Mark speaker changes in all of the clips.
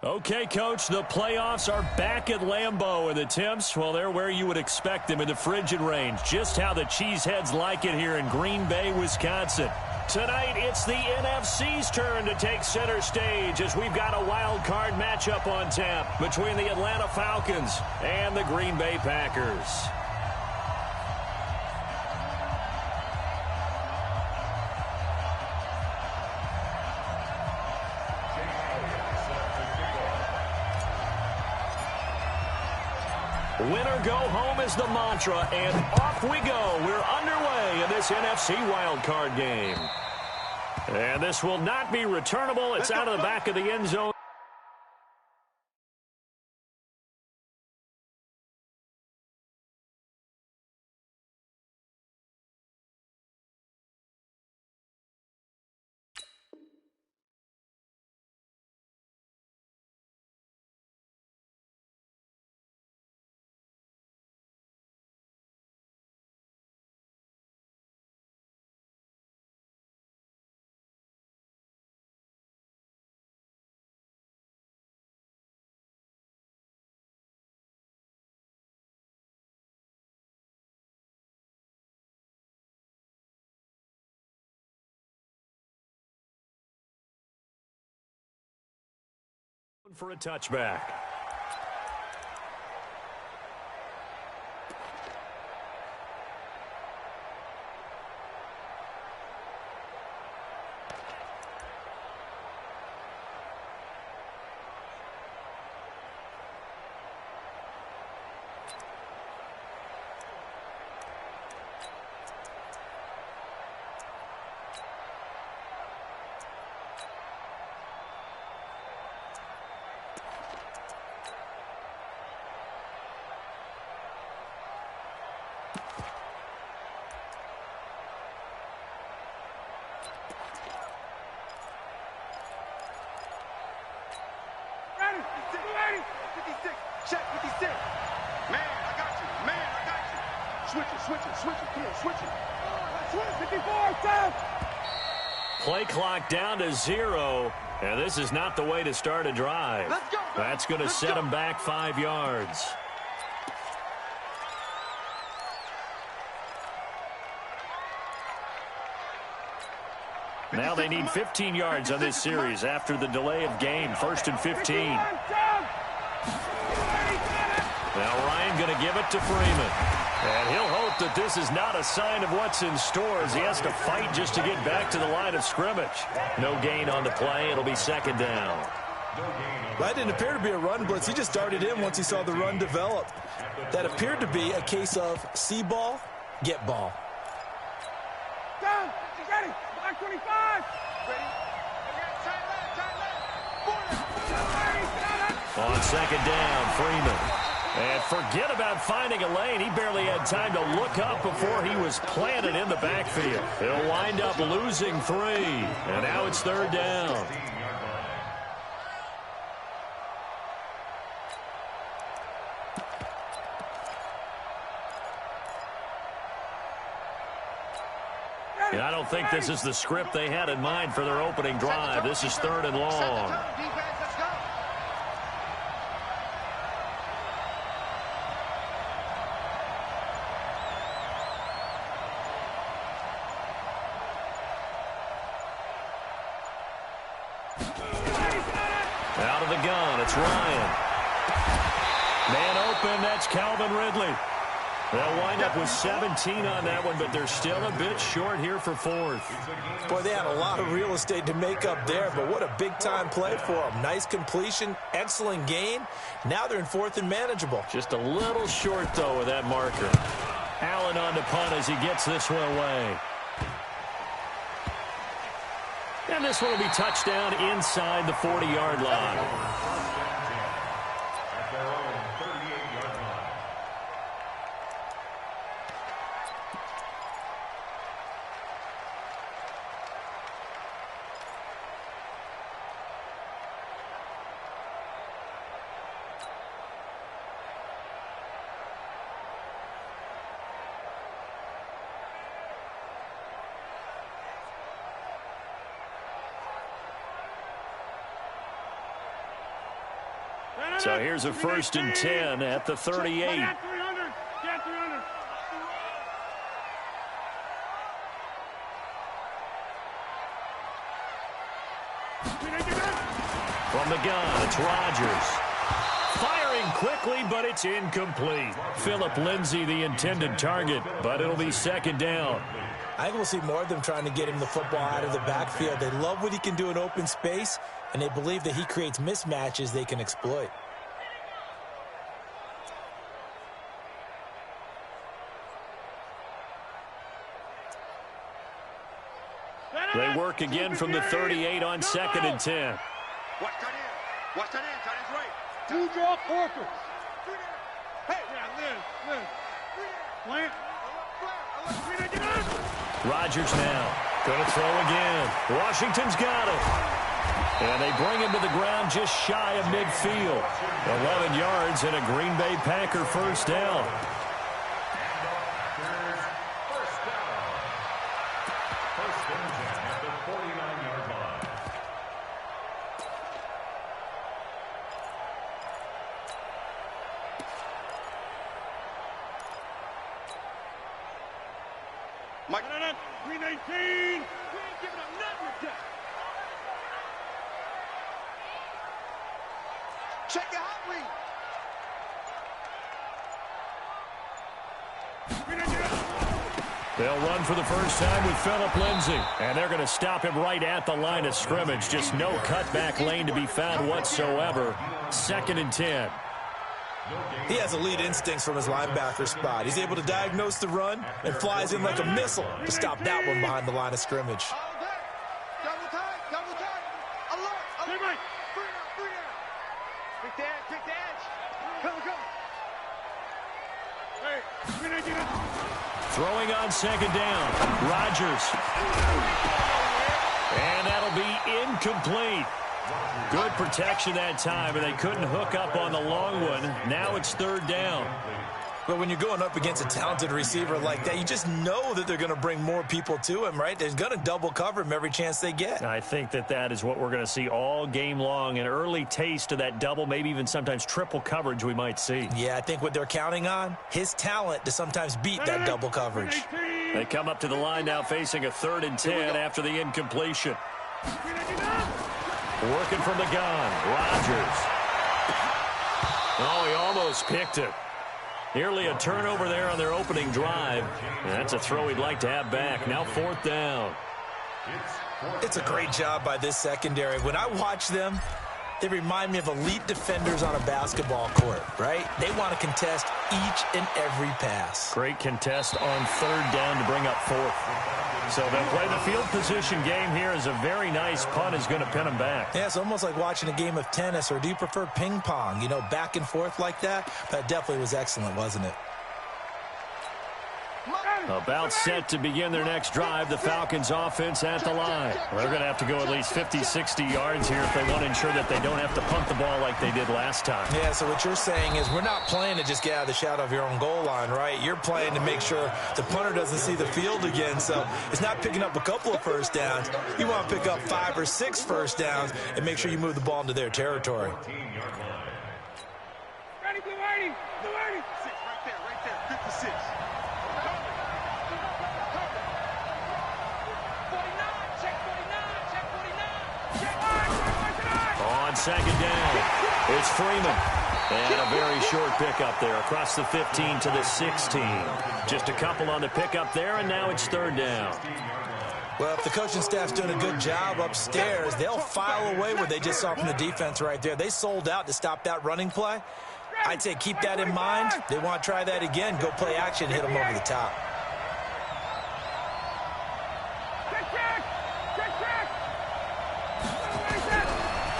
Speaker 1: Okay, Coach, the playoffs are back at Lambeau, and the temps, well, they're where you would expect them in the frigid range. Just how the Cheeseheads like it here in Green Bay, Wisconsin. Tonight, it's the NFC's turn to take center stage as we've got a wild card matchup on tap between the Atlanta Falcons and the Green Bay Packers. Winner go home is the mantra, and off we go. We're underway in this NFC wildcard game. And this will not be returnable. It's out of the back of the end zone. For a touchback.
Speaker 2: Check 56. Man, I got you. Man, I got you. Switch it. Come on, switch it. Switch 54, down.
Speaker 1: Play clock down to 0, and this is not the way to start a drive.
Speaker 2: Let's go,
Speaker 1: That's going to set them back 5 yards. Now they need 15 yards on this series after the delay of game. 1st and 15. Now Ryan going to give it to Freeman. And he'll hope that this is not a sign of what's in store as he has to fight just to get back to the line of scrimmage. No gain on the play. It'll be 2nd down.
Speaker 3: That didn't appear to be a run blitz. He just darted in once he saw the run develop. That appeared to be a case of see ball, get ball.
Speaker 2: Down. Ready. Black 25. Ready.
Speaker 1: On 2nd down, Freeman. And forget about finding a lane. He barely had time to look up before he was planted in the backfield. He'll wind up losing 3. And now it's 3rd down. And I don't think this is the script they had in mind for their opening drive. This is 3rd and long. Out of the gun, it's Ryan. Man open, that's Calvin Ridley. They'll wind up with 17 on that one, but they're still a bit short here for 4th.
Speaker 3: Boy, they had a lot of real estate to make up there, but what a big-time play for them. Nice completion, excellent gain. Now they're in 4th and manageable.
Speaker 1: Just a little short, though, with that marker. Allen on to punt as he gets this one away. And this one will be touchdown inside the 40-yard line. So here's a 1st and 10 at the 38. From the gun, it's Rodgers. Firing quickly, but it's incomplete. Phillip Lindsay, the intended target, but it'll be 2nd down.
Speaker 3: I think we'll see more of them trying to get him the football out of the backfield. They love what he can do in open space, and they believe that he creates mismatches they can exploit.
Speaker 1: They work again from the 38 on 2nd and 10.
Speaker 2: Watch that in. Watch that in. Tight end's right.
Speaker 4: Two drop Parker. Hey, Lynn. Plant.
Speaker 1: Rodgers now. Going to throw again. Washington's got it. And they bring him to the ground just shy of midfield. 11 yards and a Green Bay Packer 1st down.
Speaker 2: Mike.
Speaker 4: 319. We ain't giving up nothing with that.
Speaker 2: Check your hot read.
Speaker 1: They'll run for the first time with Phillip Lindsay. And they're going to stop him right at the line of scrimmage. Just no cutback lane to be found whatsoever. 2nd and 10.
Speaker 3: He has elite instincts from his linebacker spot. He's able to diagnose the run and flies in like a missile to stop that one behind the line of scrimmage.
Speaker 2: Double tight. Alert. Free down. Pick the edge. Come.
Speaker 4: Hey,
Speaker 1: Throwing on 2nd down. Rodgers. And that'll be incomplete. Good protection that time, and they couldn't hook up on the long one. Now it's 3rd down.
Speaker 3: But when you're going up against a talented receiver like that, you just know that they're going to bring more people to him, right? They're going to double cover him every chance they get.
Speaker 1: I think that is what we're going to see all game long. An early taste of that double, maybe even sometimes triple coverage we might see.
Speaker 3: Yeah, I think what they're counting on, his talent to sometimes beat that double coverage.
Speaker 1: They come up to the line now facing a 3rd and 10 after the incompletion. Working from the gun, Rodgers. Oh, he almost picked it. Nearly a turnover there on their opening drive. That's a throw he'd like to have back. Now 4th down.
Speaker 3: It's a great job by this secondary. When I watch them, they remind me of elite defenders on a basketball court, right? They want to contest each and every pass.
Speaker 1: Great contest on 3rd down to bring up 4th. So they'll play the field position game here as a very nice punt is going to pin them back.
Speaker 3: Yeah, it's almost like watching a game of tennis, or do you prefer ping pong? You know, back and forth like that? That definitely was excellent, wasn't it?
Speaker 1: About set to begin their next drive, the Falcons offense at the line. They're going to have to go at least 50, 60 yards here if they want to ensure that they don't have to punt the ball like they did last time.
Speaker 3: Yeah, so what you're saying is we're not playing to just get out of the shadow of your own goal line, right? You're playing to make sure the punter doesn't see the field again. So it's not picking up a couple of first downs. You want to pick up 5 or 6 first downs and make sure you move the ball into their territory.
Speaker 4: Ready, Blue 80.
Speaker 2: 6 right there. 56.
Speaker 1: On 2nd down, it's Freeman. And a very short pickup there across the 15 to the 16. Just a couple on the pickup there, and now it's 3rd down.
Speaker 3: Well, if the coaching staff's doing a good job upstairs, they'll file away what they just saw from the defense right there. They sold out to stop that running play. I'd say keep that in mind. They want to try that again. Go play action, hit them over the top.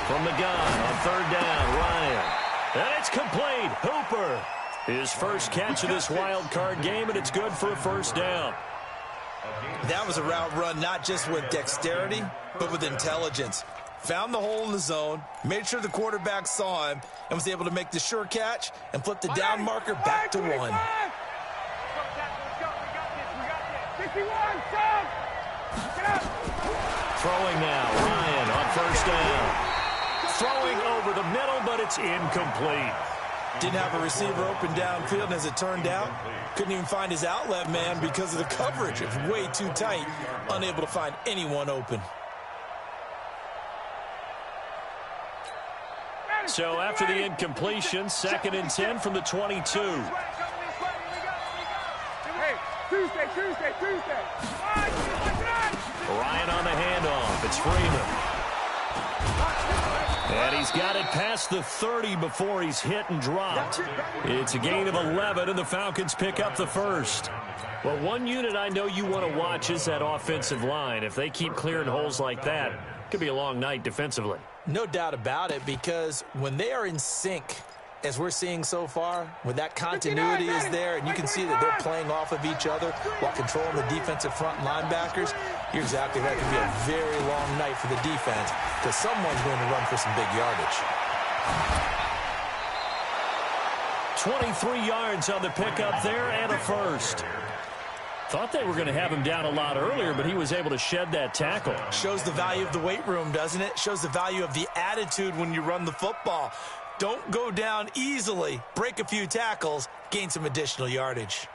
Speaker 1: From the gun on 3rd down, Ryan. And it's complete. Hooper. His first catch of this wild card game, and it's good for a 1st down.
Speaker 3: That was a route run not just with dexterity, but with intelligence. Found the hole in the zone, made sure the quarterback saw him, and was able to make the sure catch and flip the down marker back to 1.
Speaker 4: We got this. 61, stop! Get up!
Speaker 1: Throwing now, Ryan on 1st down. Throwing over the middle, but it's incomplete.
Speaker 3: Didn't have a receiver open downfield, and as it turned out, couldn't even find his outlet man because of the coverage. It was way too tight, unable to find anyone open.
Speaker 1: So after the incompletion, 2nd and 10 from the 22.
Speaker 2: Hey, Tuesday.
Speaker 1: Ryan on the handoff. It's Freeman. And he's got it past the 30 before he's hit and dropped. It's a gain of 11, and the Falcons pick up the first. Well, one unit I know you want to watch is that offensive line. If they keep clearing holes like that, it could be a long night defensively.
Speaker 3: No doubt about it, because when they are in sync, as we're seeing so far, when that continuity is there and you can see that they're playing off of each other while controlling the defensive front linebackers, you're exactly right. It could be a very long night for the defense because someone's going to run for some big yardage.
Speaker 1: 23 yards on the pickup there and a first. Thought they were going to have him down a lot earlier, but he was able to shed that tackle.
Speaker 3: Shows the value of the weight room, doesn't it? Shows the value of the attitude when you run the football. Don't go down easily. Break a few tackles. Gain some additional yardage.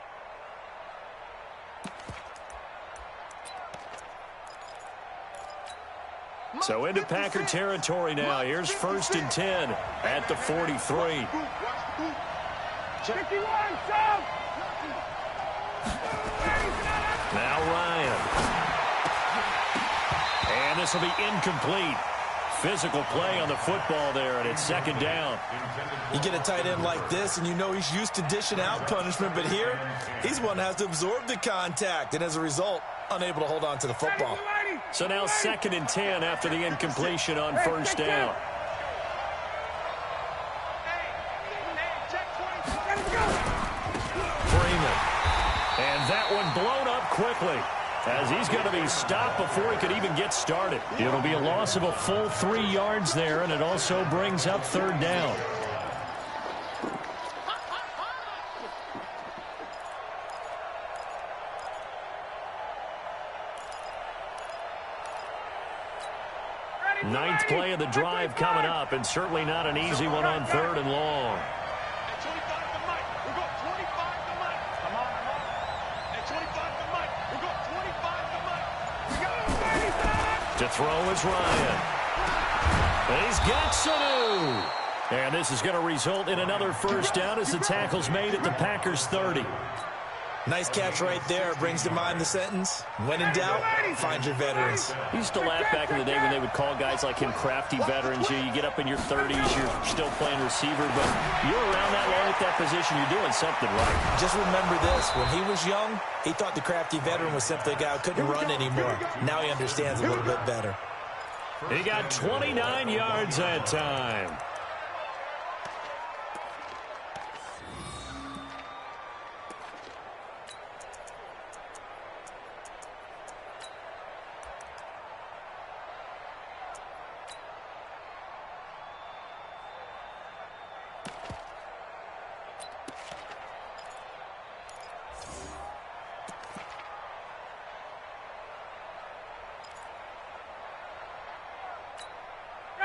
Speaker 1: So into Packer territory now. Here's 1st and 10 at the 43.
Speaker 2: 51, Sam!
Speaker 1: Now Ryan. And this will be incomplete. Physical play on the football there, and it's 2nd down.
Speaker 3: You get a tight end like this, and you know he's used to dishing out punishment, but here, he's one that has to absorb the contact, and as a result, unable to hold on to the football.
Speaker 1: So now 2nd and 10 after the incompletion on 1st down. Freeman. And that one blown up quickly, as he's going to be stopped before he could even get started. It'll be a loss of a full 3 yards there, and it also brings up 3rd down. Ninth play of the drive coming up, and certainly not an easy one on 3rd and long. To throw is Ryan. And he's got Sanu. And this is going to result in another 1st down as the tackle's made at the Packers 30.
Speaker 3: Nice catch right there. Brings to mind the sentence, when in doubt, find your veterans.
Speaker 1: I used to laugh back in the day when they would call guys like him crafty veterans. You get up in your 30s, you're still playing receiver, but you're around that long at that position, you're doing something right.
Speaker 3: Just remember this, when he was young, he thought the crafty veteran was simply a guy who couldn't run anymore. Now he understands a little bit better.
Speaker 1: He got 29 yards that time.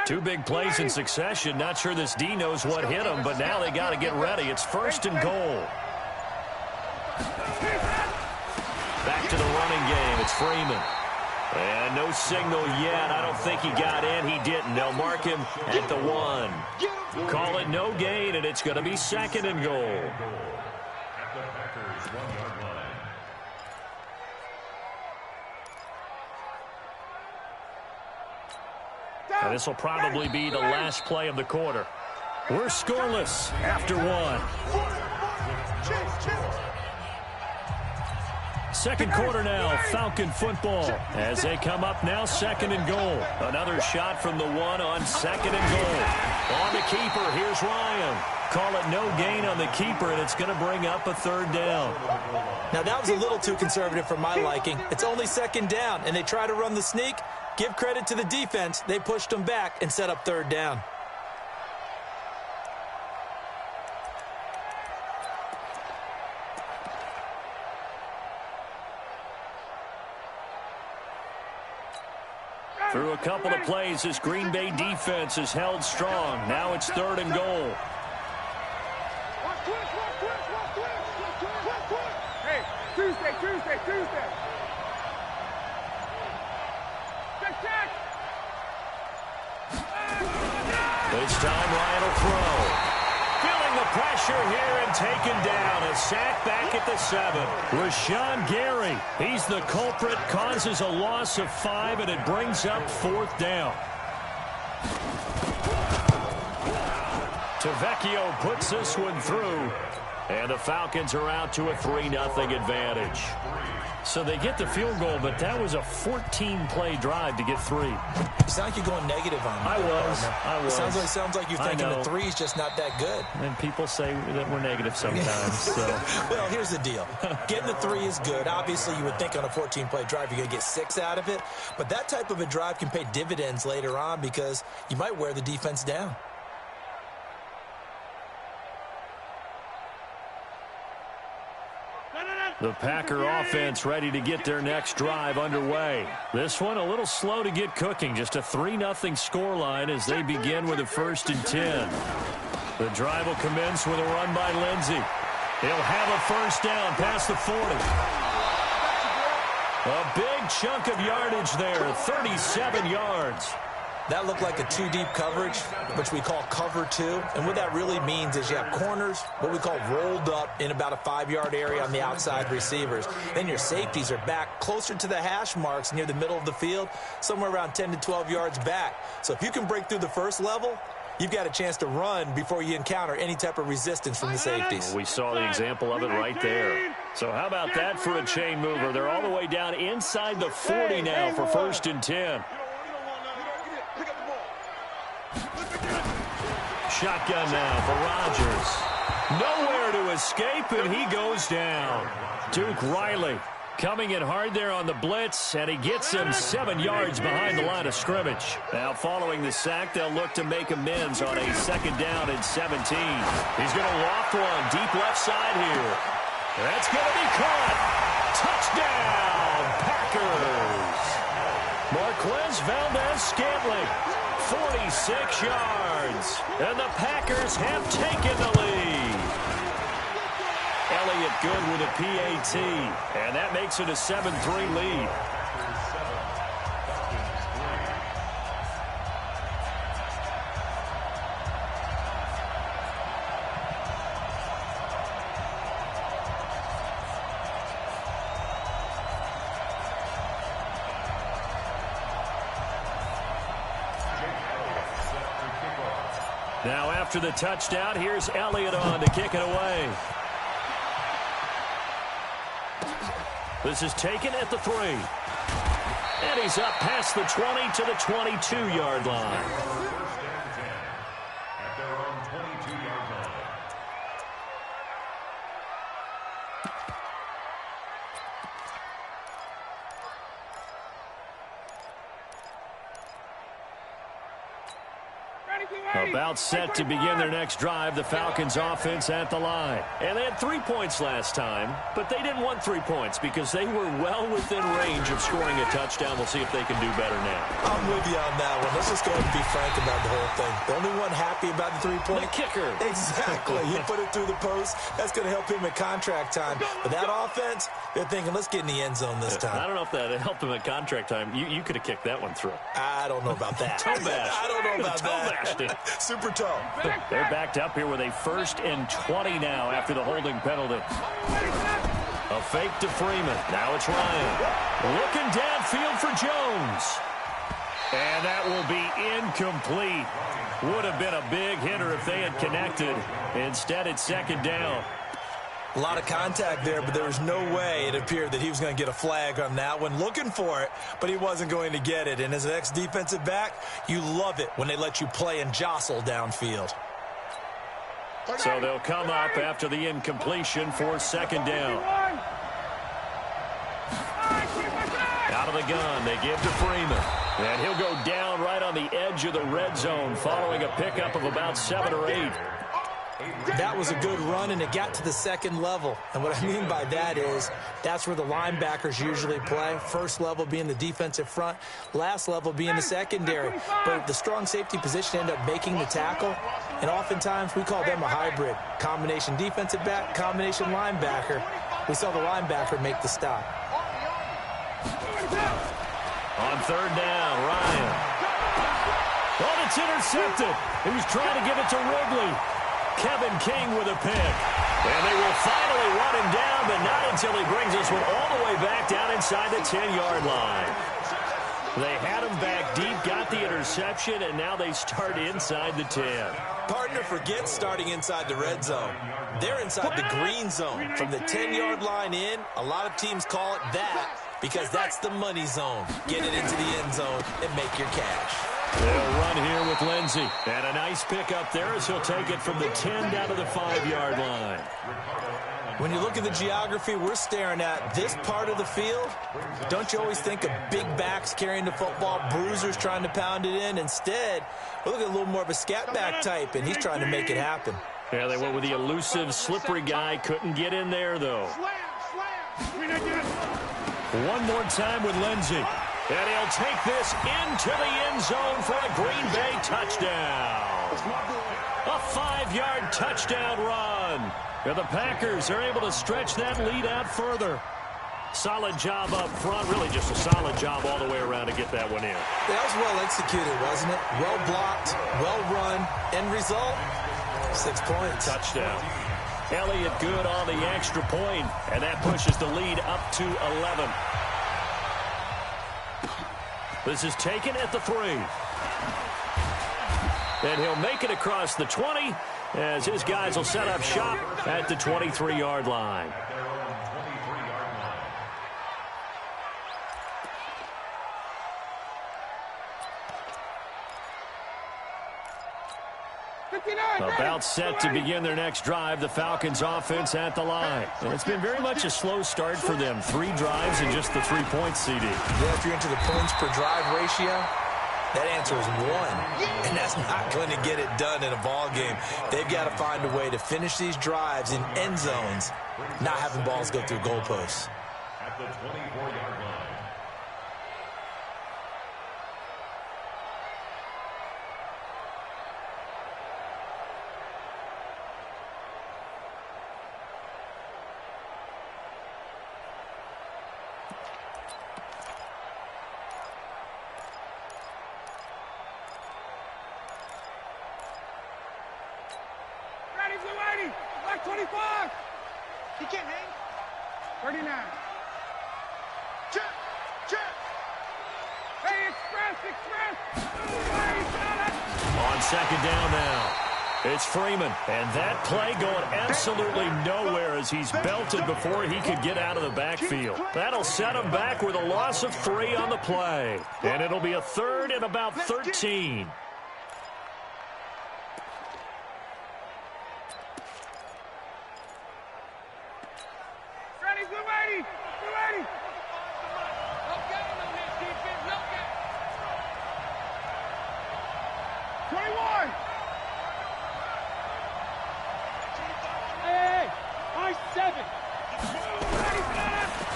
Speaker 1: Two big plays in succession. Not sure this D knows what hit him, but now they got to get ready. It's 1st and goal. Back to the running game. It's Freeman. And no signal yet. I don't think he got in. He didn't. They'll mark him at the 1. Call it no gain, and it's going to be 2nd and goal. And this will probably be the last play of the quarter. We're scoreless after 1. Second quarter now, Falcon football. As they come up now, 2nd and goal. Another shot from the 1 on 2nd and goal. On the keeper, here's Ryan. Call it no gain on the keeper, and it's going to bring up a 3rd down.
Speaker 3: Now, that was a little too conservative for my liking. It's only 2nd down, and they try to run the sneak. Give credit to the defense. They pushed them back and set up 3rd down.
Speaker 1: Through a couple of plays, this Green Bay defense is held strong. Now it's 3rd and goal.
Speaker 2: Hey, Tuesday.
Speaker 1: This time Ryan will throw. Feeling the pressure here and taken down. A sack back at the 7. Rashawn Gary, he's the culprit, causes a loss of 5, and it brings up 4th down. Tavecchio puts this one through, and the Falcons are out to a 3-0 advantage. So they get the field goal, but that was a 14-play drive to get 3.
Speaker 3: You sound like you're going negative on me.
Speaker 1: I was.
Speaker 3: Sounds like you're thinking the 3's just not that good.
Speaker 1: And people say that we're negative sometimes. So.
Speaker 3: Well, here's the deal. Getting the 3 is good. Obviously, you would think on a 14-play drive you're going to get 6 out of it. But that type of a drive can pay dividends later on because you might wear the defense down.
Speaker 1: The Packer offense ready to get their next drive underway. This one a little slow to get cooking. Just a 3-0 scoreline as they begin with a 1st and 10. The drive will commence with a run by Lindsey. He'll have a 1st down past the 40. A big chunk of yardage there, 37 yards.
Speaker 3: That looked like a 2-deep coverage, which we call cover 2. And what that really means is you have corners, what we call rolled up in about a 5-yard area on the outside receivers. Then your safeties are back closer to the hash marks near the middle of the field, somewhere around 10 to 12 yards back. So if you can break through the first level, you've got a chance to run before you encounter any type of resistance from the safeties.
Speaker 1: Well, we saw the example of it right there. So how about that for a chain mover? They're all the way down inside the 40 now for 1st and 10. Shotgun now for Rodgers. Nowhere to escape, and he goes down. Duke Riley coming in hard there on the blitz, and he gets him 7 yards behind the line of scrimmage. Now following the sack, they'll look to make amends on a 2nd down and 17. He's going to loft one deep left side here. That's going to be caught. Touchdown, Packers. Marquez Valdez-Scantling. 46 yards, and the Packers have taken the lead. Elliott good with a PAT, and that makes it a 7-3 lead. Now after the touchdown, here's Elliott on to kick it away. This is taken at the 3. And he's up past the 20 to the 22-yard line.
Speaker 5: At their own 22-yard line.
Speaker 1: About set to begin their next drive, the Falcons offense at the line. And they had 3 points last time, but they didn't want 3 points because they were well within range of scoring a touchdown. We'll see if they can do better now.
Speaker 3: I'm with you on that one. Let's just go ahead and be frank about the whole thing. The only one happy about the 3-point?
Speaker 1: The kicker.
Speaker 3: Exactly. He put it through the post. That's going to help him at contract time. But that offense, they're thinking, let's get in the end zone this time.
Speaker 1: I don't know if that helped him at contract time. You could have kicked that one through.
Speaker 3: I don't know about that.
Speaker 1: Toe bash.
Speaker 3: I don't know about
Speaker 1: that.
Speaker 3: Super toe.
Speaker 1: They're backed up here with a 1st and 20 now after the holding penalty. A fake to Freeman. Now it's Ryan. Looking downfield for Jones. And that will be incomplete. Would have been a big hitter if they had connected. Instead, it's 2nd down.
Speaker 3: A lot of contact there, but there was no way it appeared that he was going to get a flag on that one. Looking for it, but he wasn't going to get it. And as an ex-defensive back, you love it when they let you play and jostle downfield.
Speaker 1: So they'll come up after the incompletion for 2nd down. Out of the gun, they give to Freeman. And he'll go down right on the edge of the red zone following a pickup of about 7 or 8.
Speaker 3: That was a good run, and it got to the second level. And what I mean by that is that's where the linebackers usually play. First level being the defensive front, last level being the secondary. But the strong safety position ended up making the tackle, and oftentimes we call them a hybrid. Combination defensive back, combination linebacker. We saw the linebacker make the stop.
Speaker 1: On third down, Ryan. Oh, it's intercepted. He was trying to give it to Ridley. Kevin King with a pick. And they will finally run him down, but not until he brings this one all the way back down inside the 10-yard line. They had him back deep, got the interception, and now they start inside the 10.
Speaker 3: Partner forgets starting inside the red zone. They're inside the green zone. From the 10-yard line in, a lot of teams call it that because that's the money zone. Get it into the end zone and make your cash.
Speaker 1: They'll run here with Lindsey. And a nice pick up there as he'll take it from the 10 down to the 5-yard line.
Speaker 3: When you look at the geography we're staring at, this part of the field, don't you always think of big backs carrying the football, bruisers trying to pound it in? Instead, we look at a little more of a scat back type, and he's trying to make it happen.
Speaker 1: Yeah, they went with the elusive, slippery guy. Couldn't get in there, though. One more time with Lindsey. And he'll take this into the end zone for a Green Bay touchdown. A 5-yard touchdown run. And the Packers are able to stretch that lead out further. Solid job up front. Really just a solid job all the way around to get that one in.
Speaker 3: That was well executed, wasn't it? Well blocked, well run. End result, 6 points.
Speaker 1: Touchdown. Elliott good on the extra point, and that pushes the lead up to 11. This is taken at the 3. And he'll make it across the 20 as his guys will set up shop at the 23-yard line. About set to begin their next drive, the Falcons offense at the line. And it's been very much a slow start for them. 3 drives and just the 3 points, CD.
Speaker 3: Yeah, if you're into the points per drive ratio, that answer is 1. And that's not going to get it done in a ball game. They've got to find a way to finish these drives in end zones, not having balls go through goalposts.
Speaker 5: At the 24-yard line.
Speaker 2: Black 25. He can't hang. 39. Check. Hey, express.
Speaker 1: On second down now, it's Freeman. And that play going absolutely nowhere as he's belted before he could get out of the backfield. That'll set him back with a loss of 3 on the play. And it'll be a 3rd and about 13.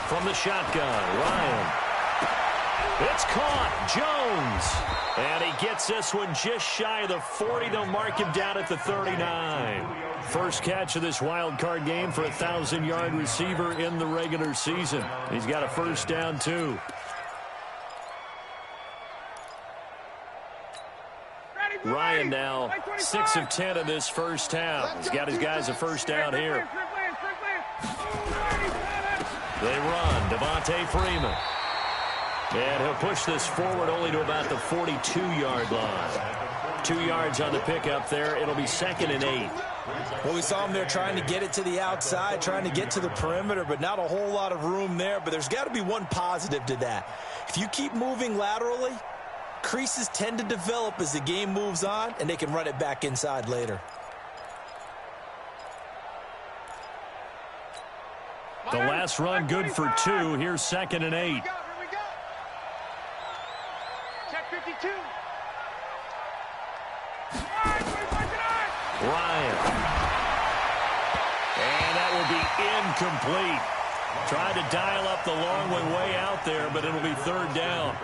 Speaker 1: From the shotgun, Ryan. It's caught. Jones. And he gets this one just shy of the 40. They'll mark him down at the 39. First catch of this wild card game for a 1,000-yard receiver in the regular season. He's got a first down, too. Ryan now 6 of 10 in this first half. He's got his guys a first down here. They run. Devontae Freeman. And he'll push this forward only to about the 42-yard line. 2 yards on the pickup there. It'll be 2nd and 8.
Speaker 3: Well, we saw him there trying to get it to the outside, trying to get to the perimeter, but not a whole lot of room there. But there's got to be one positive to that. If you keep moving laterally, creases tend to develop as the game moves on, and they can run it back inside later.
Speaker 1: The last run good for 2. Here's 2nd and 8.
Speaker 2: Check 52.
Speaker 1: Ryan. incomplete. Tried to dial up the long way out there, but it'll be third down.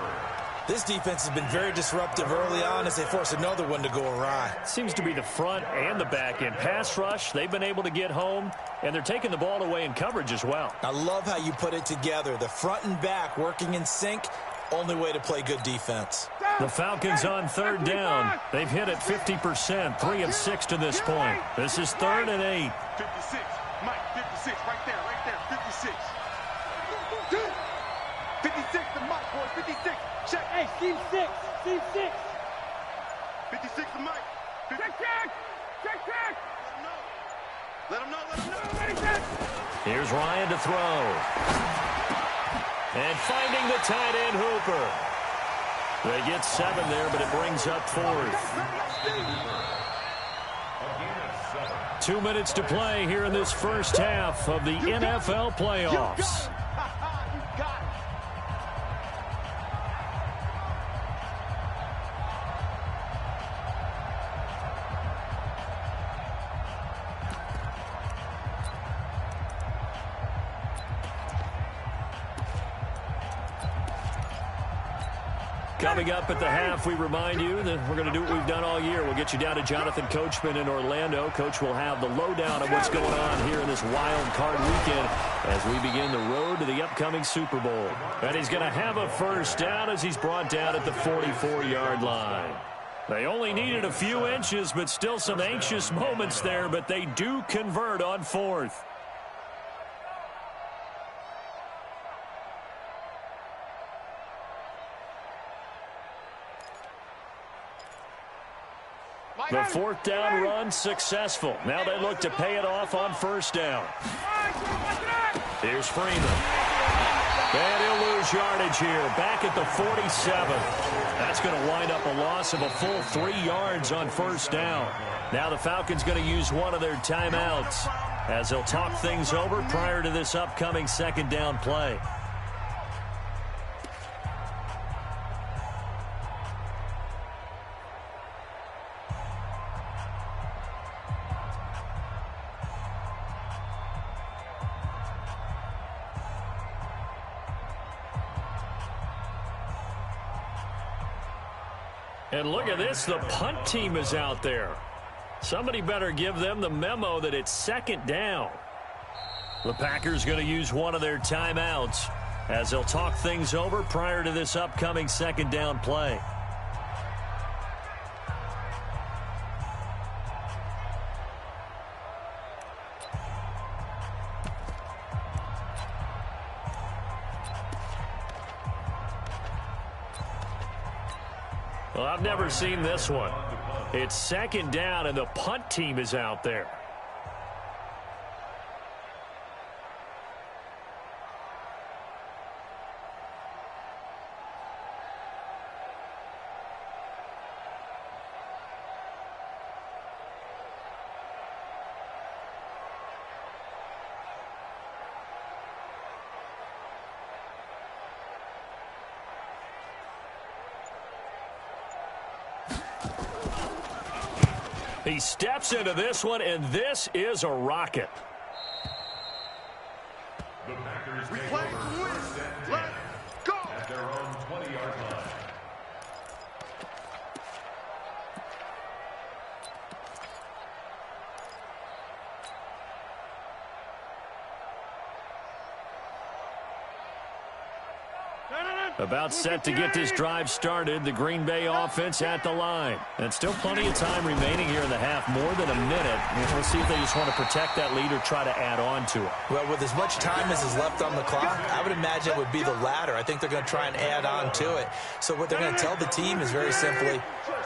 Speaker 3: This defense has been very disruptive early on as they force another one to go awry.
Speaker 1: Seems to be the front and the back end. Pass rush, they've been able to get home, and they're taking the ball away in coverage as well.
Speaker 3: I love how you put it together. The front and back working in sync, only way to play good defense.
Speaker 1: The Falcons on third down. They've hit it 50%, 3 of 6 to this point. This is 3rd and 8.
Speaker 2: 56, Mike, 56, right there, 56. 56 to Mike, boys, 56. Check.
Speaker 4: Hey, Steve 6.
Speaker 2: 56 to Mike.
Speaker 4: Check.
Speaker 2: Let him know.
Speaker 1: Here's Ryan to throw. And finding the tight end Hooper. They get 7 there, but it brings up 4th. 2 minutes to play here in this first half of the NFL playoffs. Coming up at the half, we remind you that we're going to do what we've done all year. We'll get you down to Jonathan Coachman in Orlando. Coach will have the lowdown of what's going on here in this wild card weekend as we begin the road to the upcoming Super Bowl. And he's going to have a first down as he's brought down at the 44-yard line. They only needed a few inches, but still some anxious moments there, but they do convert on 4th. The 4th down run successful. Now they look to pay it off on first down. Here's Freeman. And he'll lose yardage here. Back at the 47. That's going to wind up a loss of a full 3 yards on first down. Now the Falcons going to use one of their timeouts as they'll talk things over prior to this upcoming 2nd down play. And look at this, the punt team is out there. Somebody better give them the memo that it's 2nd down. The Packers going to use one of their timeouts as they'll talk things over prior to this upcoming 2nd down play. Well, I've never seen this one. It's 2nd down, and the punt team is out there. He steps into this one, and this is a rocket.
Speaker 5: The Packers
Speaker 2: We
Speaker 5: take
Speaker 2: play
Speaker 5: over
Speaker 2: to win.
Speaker 5: first and 10
Speaker 2: Let's go.
Speaker 5: at their own 20-yard line.
Speaker 1: About set to get this drive started, the Green Bay offense at the line. And still plenty of time remaining here in the half, more than a minute. We'll see if they just want to protect that lead or try to add on to it.
Speaker 3: Well, with as much time as is left on the clock, I would imagine it would be the latter. I think they're going to try and add on to it. So what they're going to tell the team is very simply,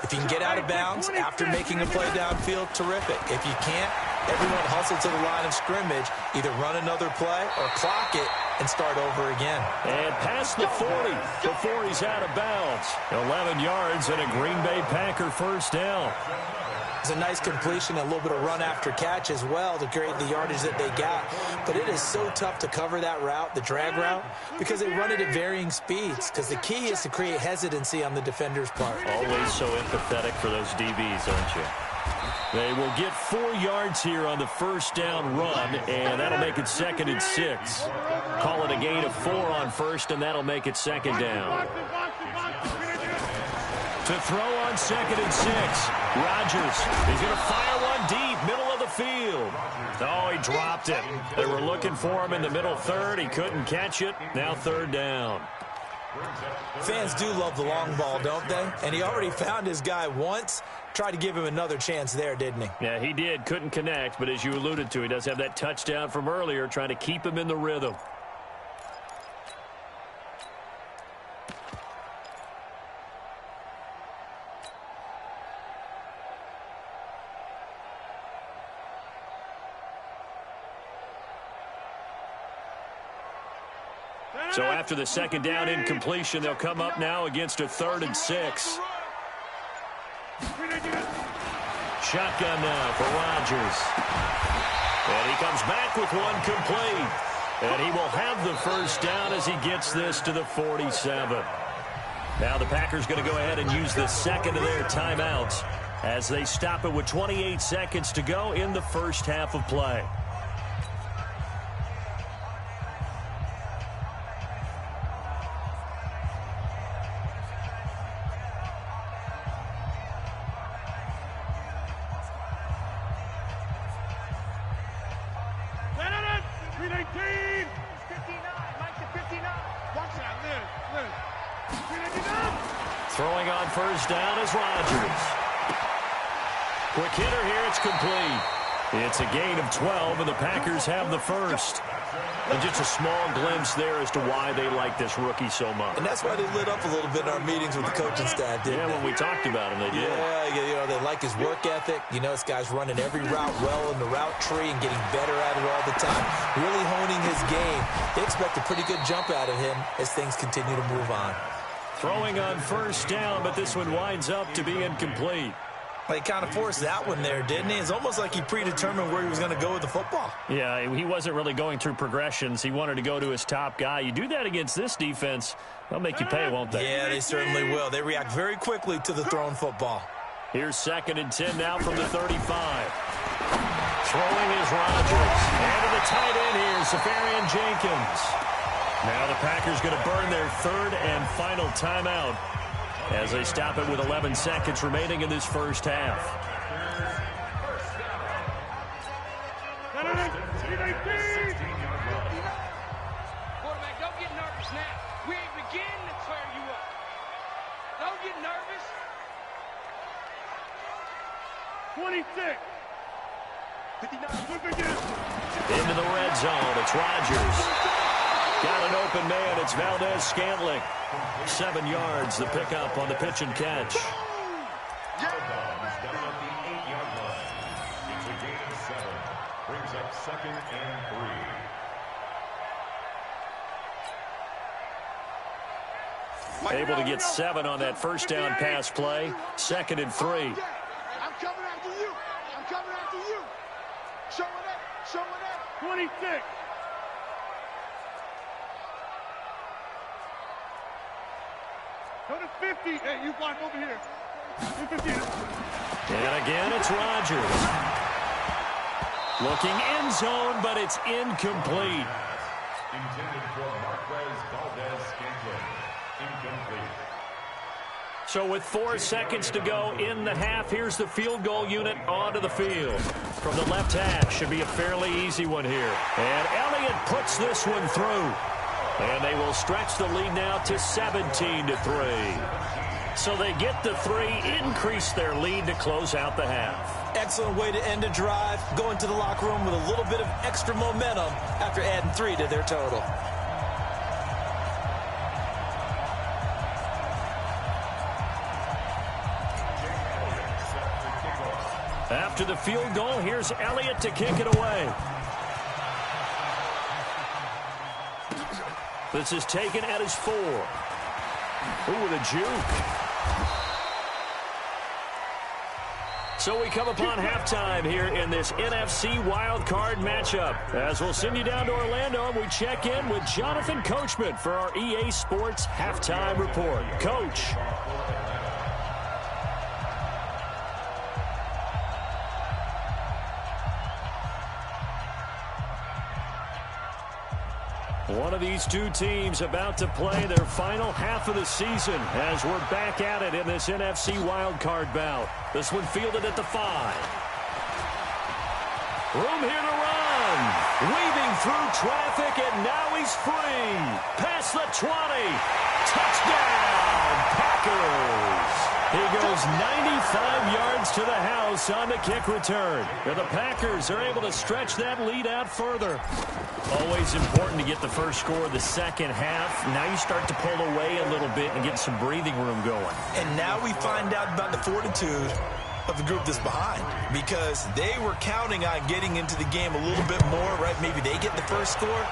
Speaker 3: if you can get out of bounds after making a play downfield, terrific. If you can't, everyone hustle to the line of scrimmage, either run another play or clock it and start over again.
Speaker 1: And past the 40 before he's out of bounds. 11 yards and a Green Bay Packer first down.
Speaker 3: It's a nice completion, a little bit of run after catch as well to create the yardage that they got. But it is so tough to cover that route, the drag route, because they run it at varying speeds. Because the key is to create hesitancy on the defender's part.
Speaker 1: Always so empathetic for those DBs, aren't you? They will get 4 yards here on the first down run, and that'll make it 2nd and 6. Call it a gain of 4 on first, and that'll make it 2nd down. To throw on 2nd and 6, Rodgers. He's going to fire one deep, middle of the field. Oh, he dropped it. They were looking for him in the middle third. He couldn't catch it. Now 3rd down.
Speaker 3: Fans do love the long ball, don't they? And he already found his guy once. Tried to give him another chance there, didn't he?
Speaker 1: Yeah, he did. Couldn't connect, but as you alluded to, he does have that touchdown from earlier, trying to keep him in the rhythm. So after the 2nd down incompletion, they'll come up now against a 3rd and 6. Shotgun now for Rodgers. And he comes back with one complete. And he will have the first down as he gets this to the 47. Now the Packers going to go ahead and use the 2nd of their timeouts as they stop it with 28 seconds to go in the first half of play. Throwing on first down is Rodgers. Quick hitter here, it's complete. It's a gain of 12, and the Packers have the first. And just a small glimpse there as to why they like this rookie so much.
Speaker 3: And that's why they lit up a little bit in our meetings with the coaching staff, didn't they?
Speaker 1: Yeah, when we talked about him, they did.
Speaker 3: Yeah, they like his work ethic. You know, this guy's running every route well in the route tree and getting better at it all the time. Really honing his game. They expect a pretty good jump out of him as things continue to move on.
Speaker 1: Throwing on first down, but this one winds up to be incomplete.
Speaker 3: He kind of forced that one there, didn't he? It's almost like he predetermined where he was going to go with the football.
Speaker 1: Yeah, he wasn't really going through progressions. He wanted to go to his top guy. You do that against this defense, they'll make you pay, won't they?
Speaker 3: Yeah, they certainly will. They react very quickly to the thrown football.
Speaker 1: Here's 2nd and 10 now from the 35. Throwing is Rodgers. And to the tight end here, Safarian Jenkins. Now the Packers going to burn their 3rd and final timeout as they stop it with 11 seconds remaining in this first half.
Speaker 4: Quarterback, don't get nervous now. We ain't beginning to tear you up. Don't get nervous. 26. 59.
Speaker 1: Into the red zone. It's Rodgers. Got an open man. It's Valdez-Scantling. 7 yards, the pickup on the pitch and catch.
Speaker 5: Is down at the 8-yard line. It's a gain of 7. Brings up 2nd and 3.
Speaker 1: Able to get 7 on that first down pass play. 2nd and 3.
Speaker 2: I'm coming after you. I'm coming after you. Show it up. Show it up.
Speaker 4: 26. Go to 50. Hey, you block over here. 50.
Speaker 1: And again, it's Rodgers. Looking end zone, but it's incomplete.
Speaker 5: Intended for Marquez Valdez-Scantling. Incomplete.
Speaker 1: So with 4 seconds to go in the half, here's the field goal unit onto the field. From the left hash, should be a fairly easy one here. And Elliott puts this one through. And they will stretch the lead now to 17-3. So they get the 3, increase their lead to close out the half.
Speaker 3: Excellent way to end a drive. Go into the locker room with a little bit of extra momentum after adding 3 to their total.
Speaker 1: After the field goal, here's Elliott to kick it away. This is taken at his 4. Ooh, with a juke. So we come upon halftime here in this NFC wildcard matchup. As we'll send you down to Orlando, and we check in with Jonathan Coachman for our EA Sports Halftime Report. Coach. One of these two teams about to play their final half of the season as we're back at it in this NFC wildcard bout. This one fielded at the 5. Room here to run. Weaving through traffic, and now he's free. Past the 20. Touchdown, Packers. He goes 95 yards to the house on the kick return. The Packers are able to stretch that lead out further. Always important to get the first score of the second half. Now you start to pull away a little bit and get some breathing room going.
Speaker 3: And now we find out about the fortitude of the group that's behind, because they were counting on getting into the game a little bit more, right? Maybe they get the first score.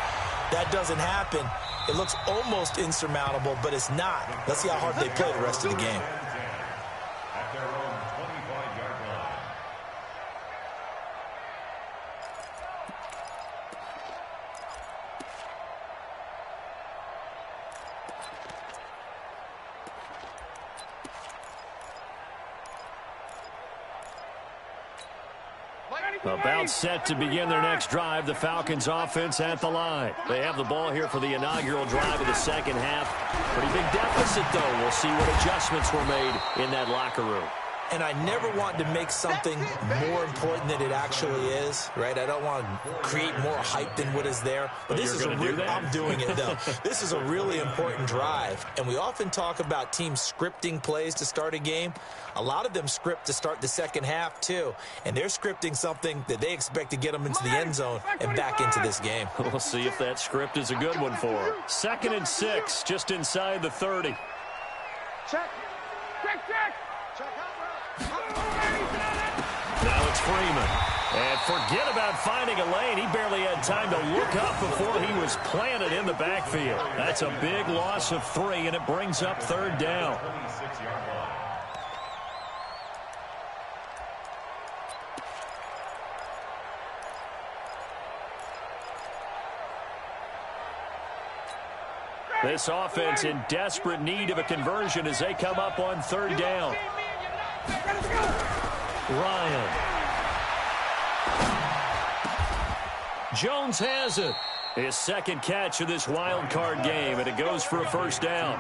Speaker 3: That doesn't happen. It looks almost insurmountable, but it's not. Let's see how hard they play the rest of the game.
Speaker 5: At their own 25-yard line.
Speaker 1: About set to begin their next drive, the Falcons offense at the line. They have the ball here for the inaugural drive of the second half. Pretty big deficit, though. We'll see what adjustments were made in that locker room.
Speaker 3: And I never want to make something more important than it actually is, right? I don't want to create more hype than what is there. But this is I'm doing it, though. This is a really important drive. And we often talk about teams scripting plays to start a game. A lot of them script to start the second half, too. And they're scripting something that they expect to get them into the end zone and back into this game.
Speaker 1: We'll see if that script is a good one for them. 2nd and 6, just inside the 30.
Speaker 2: Check. Check, check. Check out.
Speaker 1: Now it's Freeman. And forget about finding a lane. He barely had time to look up before he was planted in the backfield. That's a big loss of 3, and it brings up 3rd down.
Speaker 5: 26-yard line.
Speaker 1: This offense in desperate need of a conversion as they come up on 3rd down. Ryan. Jones has it. His second catch of this wild card game, and it goes for a 1st down.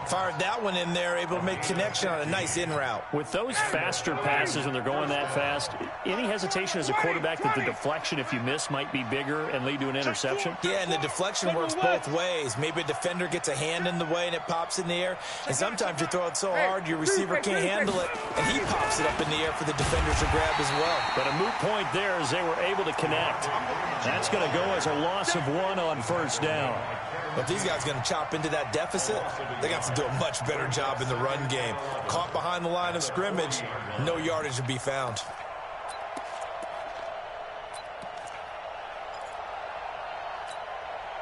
Speaker 3: Fired that one in there, able to make connection on a nice in route.
Speaker 1: With those faster passes when they're going that fast, any hesitation as a quarterback that the deflection, if you miss, might be bigger and lead to an interception?
Speaker 3: Yeah, and the deflection works both ways. Maybe a defender gets a hand in the way and it pops in the air. And sometimes you throw it so hard your receiver can't handle it, and he pops it up in the air for the defenders to grab as well.
Speaker 1: But a moot point there as they were able to connect. That's going to go as a loss of 1 on 1st down.
Speaker 3: But if these guys are going to chop into that deficit, they got to do a much better job in the run game. Caught behind the line of scrimmage, no yardage to be found.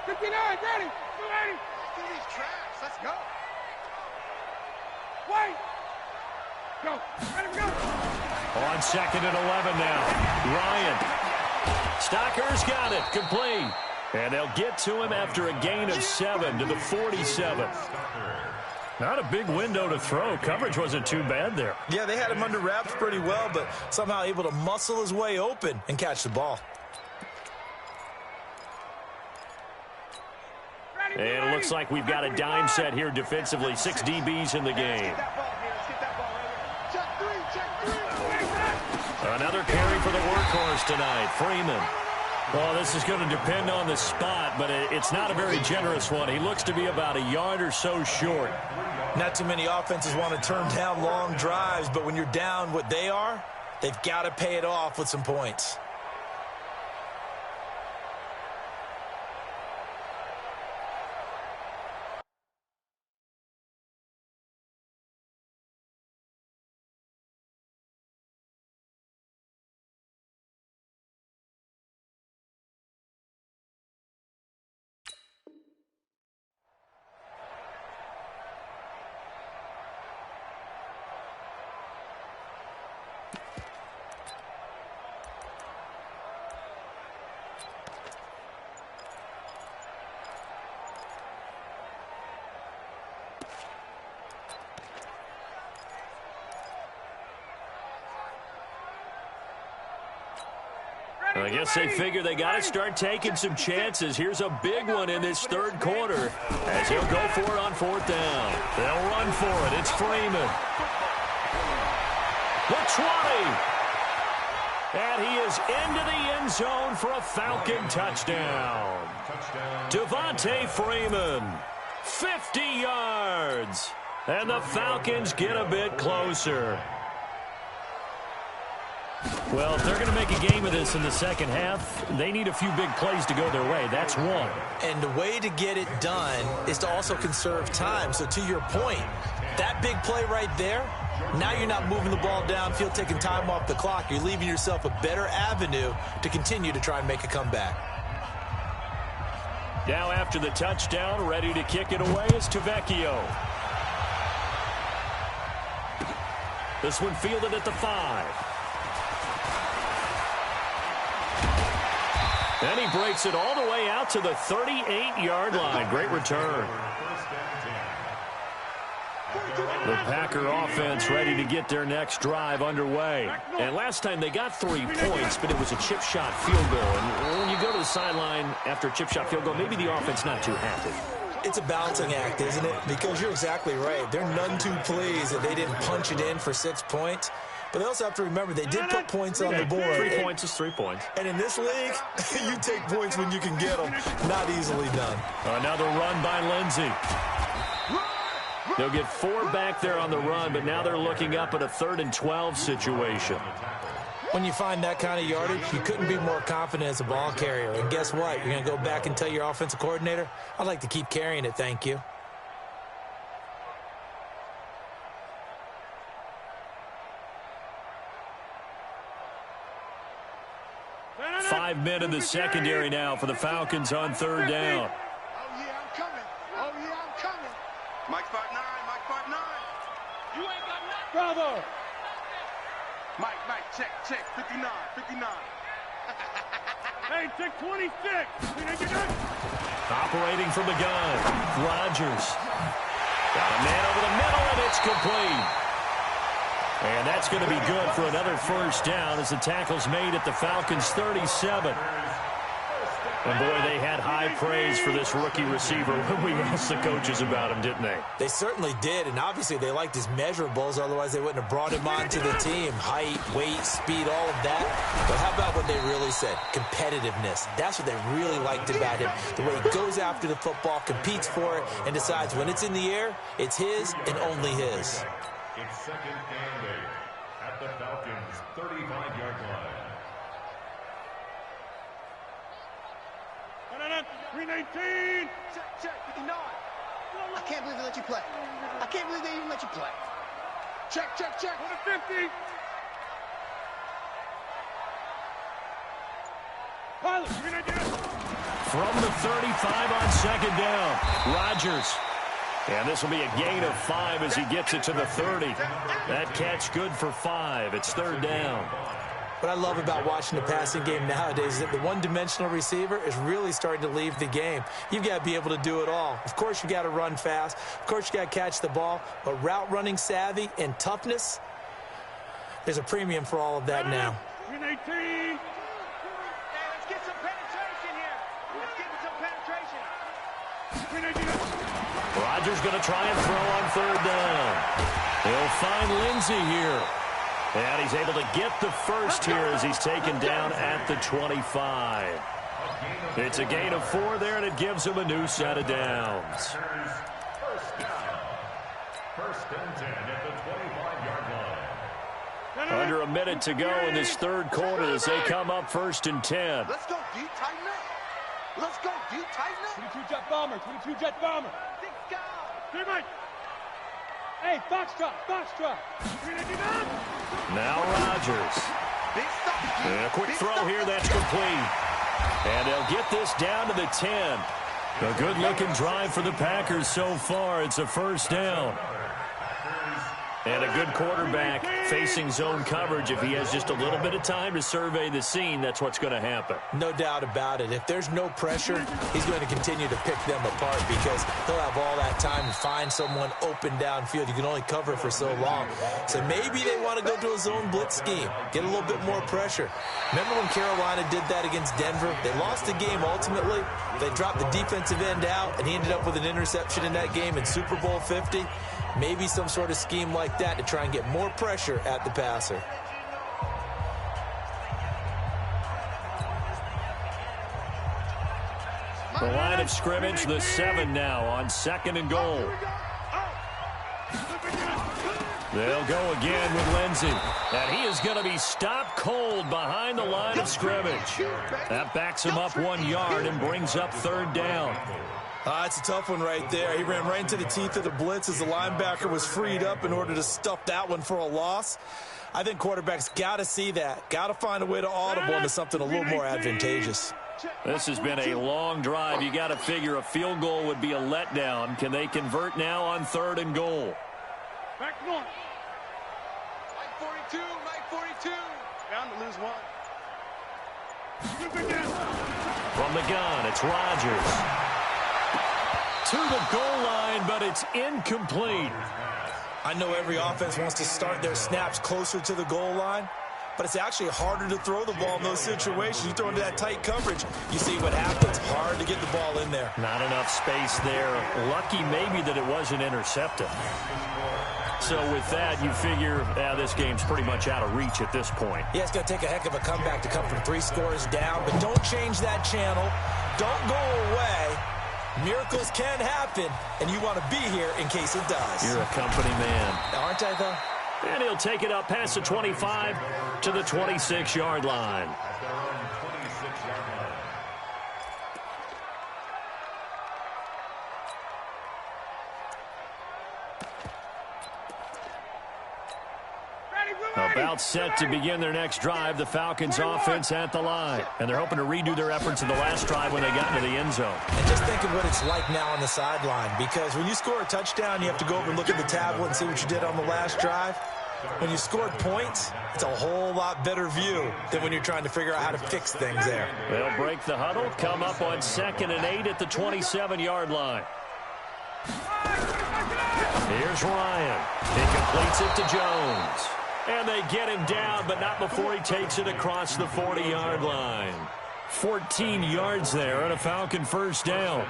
Speaker 2: Ready. Do these traps. Let's go. Wait. Go. Let him go.
Speaker 1: On 2nd and 11 now. Ryan. Stocker's got it. Complete. And they'll get to him after a gain of 7 to the 47. Not a big window to throw. Coverage wasn't too bad there.
Speaker 3: Yeah, they had him under wraps pretty well, but somehow able to muscle his way open and catch the ball.
Speaker 1: And it looks like we've got a dime set here defensively. 6 DBs in the game. Another carry for the workhorse tonight, Freeman. Well, this is going to depend on the spot, but it's not a very generous one. He looks to be about a yard or so short.
Speaker 3: Not too many offenses want to turn down long drives, but when you're down what they are, they've got to pay it off with some points.
Speaker 1: I guess they figure they got to start taking some chances. Here's a big one in this third quarter as he'll go for it on fourth down. They'll run for it. It's Freeman. The 20. And he is into the end zone for a Falcon touchdown. Devontae Freeman, 50 yards. And the Falcons get a bit closer. Well, if they're going to make a game of this in the second half, they need a few big plays to go their way. That's one.
Speaker 3: And the way to get it done is to also conserve time. So to your point, that big play right there, now you're not moving the ball downfield, taking time off the clock. You're leaving yourself a better avenue to continue to try and make a comeback.
Speaker 1: Now after the touchdown, ready to kick it away is Tavecchio. This one fielded at the 5. And he breaks it all the way out to the 38-yard line. Great return. The Packer offense ready to get their next drive underway. And last time they got 3 points, but it was a chip shot field goal. And when you go to the sideline after a chip shot field goal, maybe the offense not too happy.
Speaker 3: It's a balancing act, isn't it? Because you're exactly right. They're none too pleased that they didn't punch it in for 6 points. But they also have to remember they did put points on the board.
Speaker 1: 3 points is 3 points.
Speaker 3: And in this league, you take points when you can get them. Not easily done.
Speaker 1: Another run by Lindsey. They'll get 4 back there on the run, but now they're looking up at a 3rd and 12 situation.
Speaker 3: When you find that kind of yardage, you couldn't be more confident as a ball carrier. And guess what? You're going to go back and tell your offensive coordinator, I'd like to keep carrying it, thank you.
Speaker 1: Five men in the secondary now for the Falcons on 3rd down.
Speaker 2: Oh, yeah, I'm coming. Oh, yeah, I'm coming. Mike 5'9", Mike 5'9".
Speaker 4: You ain't got nothing.
Speaker 2: Bravo. Mike, check, 59. Hey, check 26.
Speaker 1: Operating from the gun, Rodgers. Got a man over the middle, and it's complete. And that's going to be good for another 1st down as the tackle's made at the Falcons' 37. And, boy, they had high praise for this rookie receiver when we asked the coaches about him, didn't they?
Speaker 3: They certainly did, and obviously they liked his measurables. Otherwise, they wouldn't have brought him onto the team. Height, weight, speed, all of that. But how about what they really said? Competitiveness. That's what they really liked about him. The way he goes after the football, competes for it, and decides when it's in the air, it's his and only his.
Speaker 5: It's 2nd and 8 at the Falcons' 35-yard line.
Speaker 2: 319.
Speaker 6: Check, 59. I can't believe they let you play. I can't believe they even let you play.
Speaker 2: Check. 150. Pilot, 319.
Speaker 1: From the 35 on 2nd down, Rodgers. And this will be a gain of 5 as he gets it to the 30. That catch good for 5. It's 3rd down.
Speaker 3: What I love about watching the passing game nowadays is that the one-dimensional receiver is really starting to leave the game. You've got to be able to do it all. Of course, you got to run fast. Of course, you got to catch the ball. But route running savvy and toughness, there's a premium for all of that now.
Speaker 2: 319.
Speaker 4: Hey, let's get some penetration here. Let's get some penetration.
Speaker 2: 319.
Speaker 1: Rodgers going to try and throw on 3rd down. He'll find Lindsey here. And he's able to get the first here as he's taken down at the 25. It's a gain of 4 there, and it gives him a new set of downs.
Speaker 5: 1st and 10 at the 25-yard line.
Speaker 1: Under a minute to go in this 3rd quarter as they come up 1st and 10.
Speaker 6: Let's go deep, tighten up. Let's go deep, tighten up.
Speaker 2: 22 jet bomber.
Speaker 6: 6 guys.
Speaker 2: 3 Mike. Hey, Foxtrot. 399.
Speaker 1: Now Rodgers. And a quick throw here, that's complete. And they'll get this down to the 10. A good-looking drive for the Packers so far. It's a 1st down. And a good quarterback facing zone coverage. If he has just a little bit of time to survey the scene, that's what's going to happen.
Speaker 3: No doubt about it. If there's no pressure, he's going to continue to pick them apart because he'll have all that time to find someone open downfield. You can only cover for so long. So maybe they want to go to a zone blitz scheme, get a little bit more pressure. Remember when Carolina did that against Denver? They lost the game ultimately. They dropped the defensive end out, and he ended up with an interception in that game in Super Bowl 50. Maybe some sort of scheme like that to try and get more pressure at the passer.
Speaker 1: The line of scrimmage, the 7 now on 2nd and goal. They'll go again with Lindsey. And he is going to be stopped cold behind the line of scrimmage. That backs him up 1 yard and brings up 3rd down.
Speaker 3: It's a tough one right there. He ran right into the teeth of the blitz as the linebacker was freed up in order to stuff that one for a loss. I think quarterbacks got to see that. Got to find a way to audible into something a little more advantageous.
Speaker 1: This has been a long drive. You got to figure a field goal would be a letdown. Can they convert now on 3rd and goal?
Speaker 2: Back one.
Speaker 4: Mike 42, Mike 42.
Speaker 2: Bound to lose one.
Speaker 1: From the gun, it's Rodgers. To the goal line, but it's incomplete.
Speaker 3: I know every offense wants to start their snaps closer to the goal line, but it's actually harder to throw the ball in those situations. You throw into that tight coverage, you see what happens. Hard to get the ball in there.
Speaker 1: Not enough space there. Lucky maybe that it wasn't intercepted. So with that, you figure this game's pretty much out of reach at this point.
Speaker 3: Yeah, it's going to take a heck of a comeback to come from 3 scores down, but don't change that channel. Don't go away. Miracles can happen, and you want to be here in case it does.
Speaker 1: You're a company man.
Speaker 3: Aren't I, though?
Speaker 1: And he'll take it up past the 25 to the 26-yard line. About set to begin their next drive, the Falcons offense at the line. And they're hoping to redo their efforts in the last drive when they got into the end zone.
Speaker 3: And just think of what it's like now on the sideline, because when you score a touchdown, you have to go over and look at the tablet and see what you did on the last drive. When you scored points, it's a whole lot better view than when you're trying to figure out how to fix things there.
Speaker 1: They'll break the huddle, come up on 2nd and 8 at the 27-yard line. Here's Ryan. He completes it to Jones. And they get him down, but not before he takes it across the 40-yard line. 14 yards there and a Falcon first down.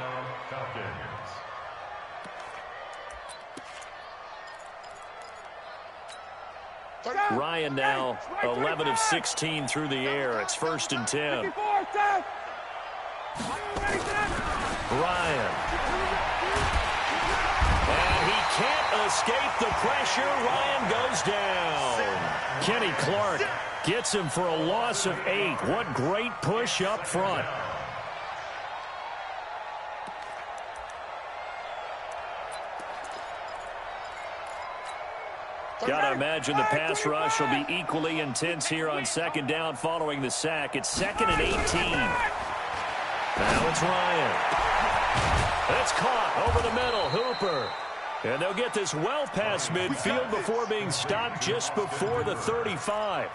Speaker 1: Ryan now 11 of 16 through the air. It's 1st and 10. Ryan. And he can't escape the pressure. Ryan goes down. Kenny Clark gets him for a loss of 8. What great push up front. Got to imagine the pass rush will be equally intense here on 2nd down following the sack. It's 2nd and 18. Now it's Ryan. It's caught over the middle. Hooper. And they'll get this well past midfield before being stopped just before the 35.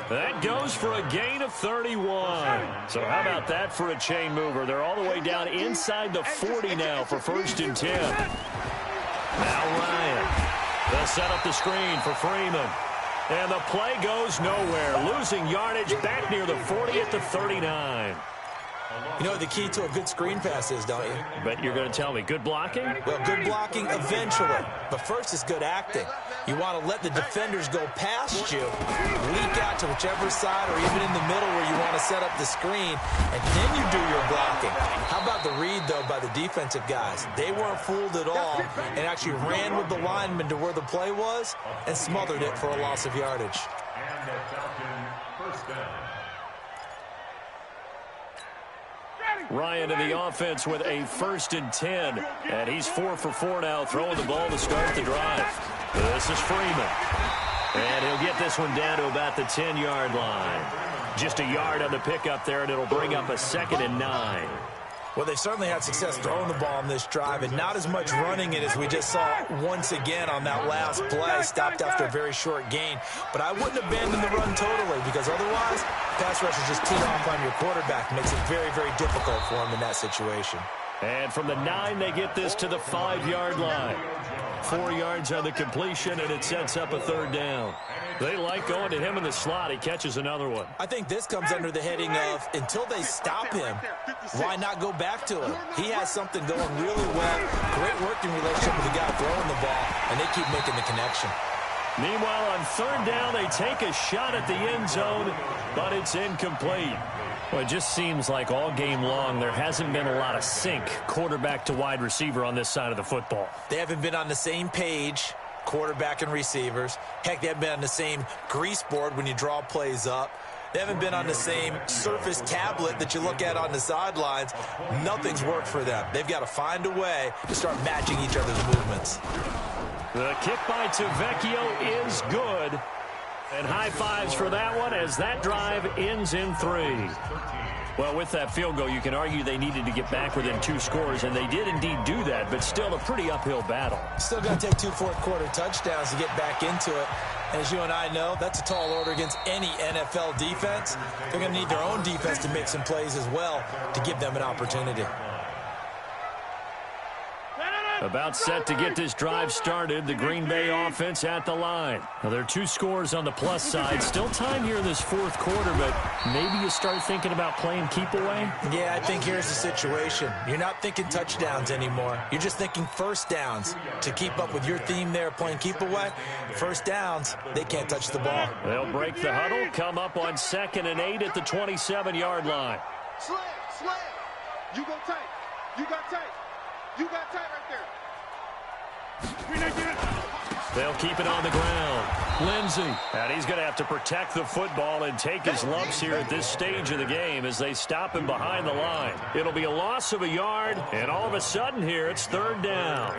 Speaker 1: That goes for a gain of 31. So how about that for a chain mover? They're all the way down inside the 40 now for 1st and 10. Now Ryan. They'll set up the screen for Freeman. And the play goes nowhere. Losing yardage back near the 40 at the 39.
Speaker 3: You know what the key to a good screen pass is, don't you?
Speaker 1: But you're going to tell me, good blocking?
Speaker 3: Well, good blocking eventually. But first is good acting. You want to let the defenders go past you, leak out to whichever side or even in the middle where you want to set up the screen, and then you do your blocking. How about the read, though, by the defensive guys? They weren't fooled at all and actually ran with the lineman to where the play was and smothered it for a loss of yardage.
Speaker 5: And the Falcon first down.
Speaker 1: Ryan in the offense with a 1st and 10. And he's 4 for 4 now, throwing the ball to start the drive. This is Freeman. And he'll get this one down to about the 10-yard line. Just a yard on the pickup there, and it'll bring up a 2nd and 9.
Speaker 3: Well, they've certainly had success throwing the ball on this drive and not as much running it as we just saw once again on that last play. Stopped after a very short gain. But I wouldn't abandon the run totally because otherwise, pass rush is just teed off on your quarterback. Makes it very, very difficult for him in that situation.
Speaker 1: And from the 9, they get this to the 5-yard line. 4 yards on the completion, and it sets up a 3rd down. They like going to him in the slot. He catches another one.
Speaker 3: I think this comes under the heading of until they stop him, why not go back to him? He has something going really well. Great working relationship with the guy throwing the ball, and they keep making the connection.
Speaker 1: Meanwhile, on 3rd down, they take a shot at the end zone, but it's incomplete. Well, it just seems like all game long there hasn't been a lot of sync quarterback to wide receiver on this side of the football.
Speaker 3: They haven't been on the same page, quarterback and receivers. Heck, they haven't been on the same grease board when you draw plays up. They haven't been on the same Surface tablet that you look at on the sidelines. Nothing's worked for them. They've got to find a way to start matching each other's movements.
Speaker 1: The kick by Tavecchio is good. And high fives for that one as that drive ends in 3. Well, with that field goal, you can argue they needed to get back within 2 scores, and they did indeed do that, but still a pretty uphill battle.
Speaker 3: Still going to take 2 fourth-quarter touchdowns to get back into it. And as you and I know, that's a tall order against any NFL defense. They're going to need their own defense to make some plays as well to give them an opportunity.
Speaker 1: About set to get this drive started, the Green Bay offense at the line. Now, there are 2 scores on the plus side. Still time here in this 4th quarter, but maybe you start thinking about playing keep away?
Speaker 3: Yeah, I think here's the situation. You're not thinking touchdowns anymore. You're just thinking first downs. To keep up with your theme there, playing keep away, first downs, they can't touch the ball.
Speaker 1: They'll break the huddle, come up on 2nd and 8 at the 27-yard line.
Speaker 2: Slay. You go tight. You got tight. You got tight right there.
Speaker 1: They'll keep it on the ground. Lindsey. And he's going to have to protect the football and take his lumps here at this stage of the game as they stop him behind the line. It'll be a loss of a yard, and all of a sudden here it's 3rd down.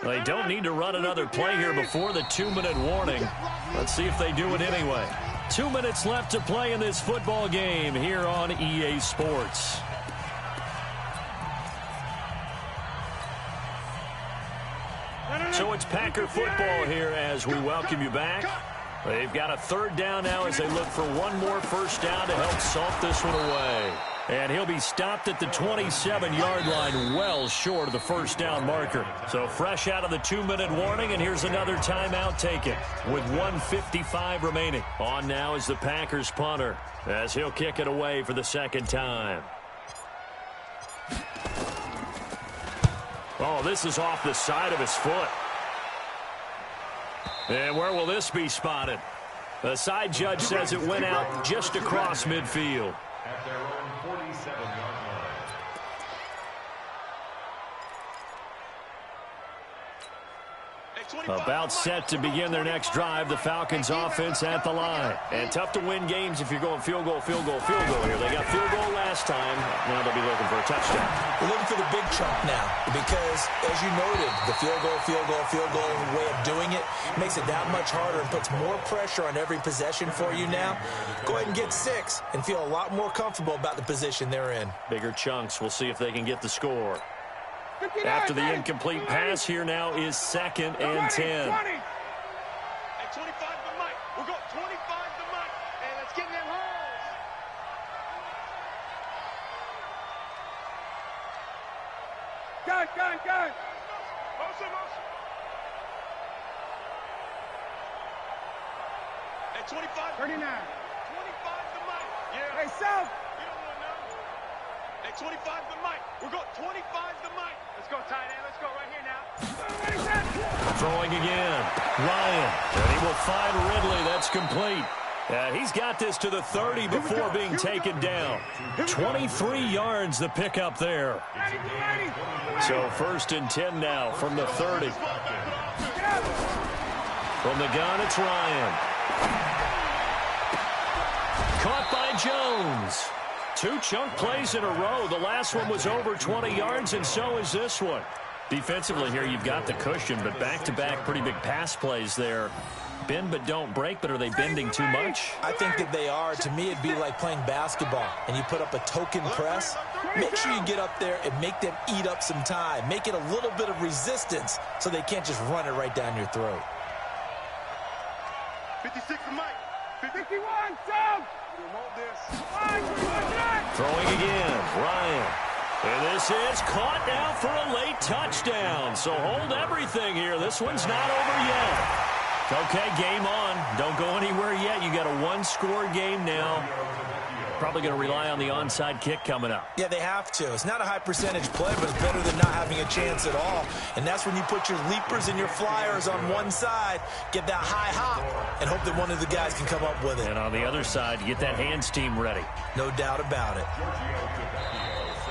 Speaker 1: They don't need to run another play here before the 2-minute warning. Let's see if they do it anyway. 2 minutes left to play in this football game here on EA Sports. So it's Packer football here as we welcome you back. They've got a 3rd down now as they look for one more first down to help salt this one away. And he'll be stopped at the 27-yard line, well short of the first down marker. So fresh out of the 2-minute warning, and here's another timeout taken with 1:55 remaining. On now is the Packers punter as he'll kick it away for the 2nd time. Oh, this is off the side of his foot. And where will this be spotted? The side judge says it went out just across midfield.
Speaker 5: At their own 47-yard line.
Speaker 1: About set to begin their next drive, the Falcons offense at the line. And tough to win games if you're going field goal here. They got field goal last time. Now they'll be looking for a touchdown.
Speaker 3: We're looking for the big chunk now because, as you noted, the field goal way of doing it makes it that much harder and puts more pressure on every possession for you now. Go ahead and get 6 and feel a lot more comfortable about the position they're in.
Speaker 1: Bigger chunks. We'll see if they can get the score. After the incomplete pass, here now is 2nd and 10.
Speaker 4: Hey, 25 to Mike. We'll go 25 to Mike. Hey, let's get in them holes.
Speaker 2: Gun.
Speaker 4: Motion. Hey, 25.
Speaker 2: 39.
Speaker 4: 25 to Mike. Yeah.
Speaker 2: Hey, South.
Speaker 4: You don't want to know. Hey, 25 to Mike. We're going 25 to Mike. Let's go, tight end. Let's go right here now.
Speaker 1: Throwing again. Ryan. And he will find Ridley. That's complete. He's got this to the 30 before being taken down. 23 yards the pickup there. So 1st and 10 now from the 30. From the gun, it's Ryan. Caught by Jones. 2 chunk plays in a row. The last one was over 20 yards, and so is this one. Defensively here, you've got the cushion, but back-to-back pretty big pass plays there. bend but don't break, but are they bending too much?
Speaker 3: I think that they are. To me, it'd be like playing basketball, and you put up a token press. Make sure you get up there and make them eat up some time. Make it a little bit of resistance so they can't just run it right down your throat.
Speaker 2: 56 to Mike.
Speaker 4: 51, Sam!
Speaker 2: You want this?
Speaker 1: Throwing again, Ryan. And this is caught now for a late touchdown. So hold everything here. This one's not over yet. Okay, game on. Don't go anywhere yet. You got a one-score game now. Probably going to rely on the onside kick coming up.
Speaker 3: Yeah, they have to. It's not a high percentage play, but it's better than not having a chance at all. And that's when you put your leapers and your flyers on one side, get that high hop, and hope that one of the guys can come up with it.
Speaker 1: And on the other side, you get that hands team ready.
Speaker 3: No doubt about it.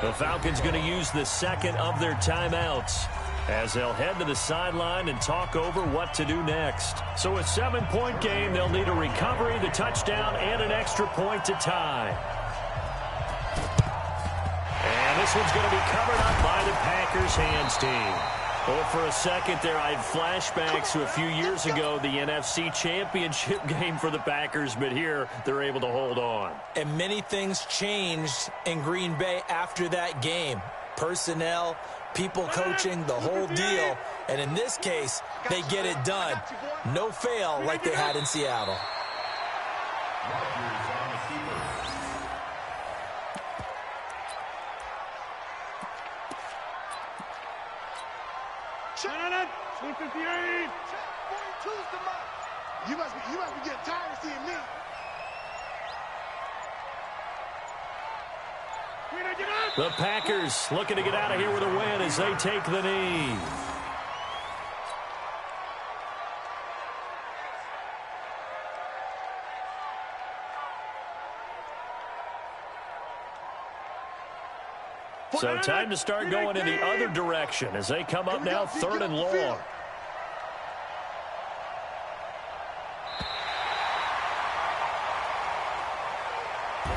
Speaker 1: The Falcons going to use the second of their timeouts as they'll head to the sideline and talk over what to do next. So a 7-point game, they'll need a recovery, the touchdown, and an extra point to tie. And this one's going to be covered up by the Packers hands team. Well, for a second there, I had flashbacks to a few years ago, the NFC Championship game for the Packers, but here they're able to hold on.
Speaker 3: And many things changed in Green Bay after that game. Personnel, people coaching, the whole deal. And in this case, they get it done. No fail like they had in Seattle.
Speaker 2: You must be getting tired of seeing me.
Speaker 1: The Packers looking to get out of here with a win as they take the knee. So time to start going in the other direction as they come up now 3rd and long.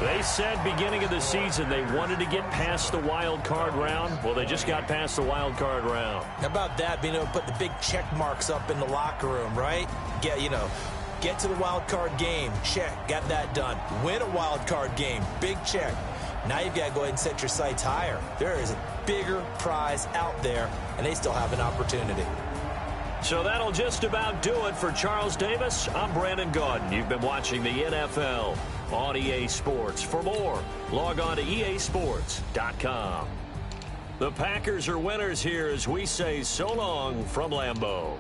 Speaker 1: They said beginning of the season they wanted to get past the wild card round. Well, they just got past the wild card round.
Speaker 3: How about that, being able to put the big check marks up in the locker room, right? Get to the wild card game. Check. Got that done. Win a wild card game. Big check. Now you've got to go ahead and set your sights higher. There is a bigger prize out there, and they still have an opportunity.
Speaker 1: So that'll just about do it for Charles Davis. I'm Brandon Gaudin. You've been watching the NFL on EA Sports. For more, log on to EASports.com. The Packers are winners here as we say so long from Lambeau.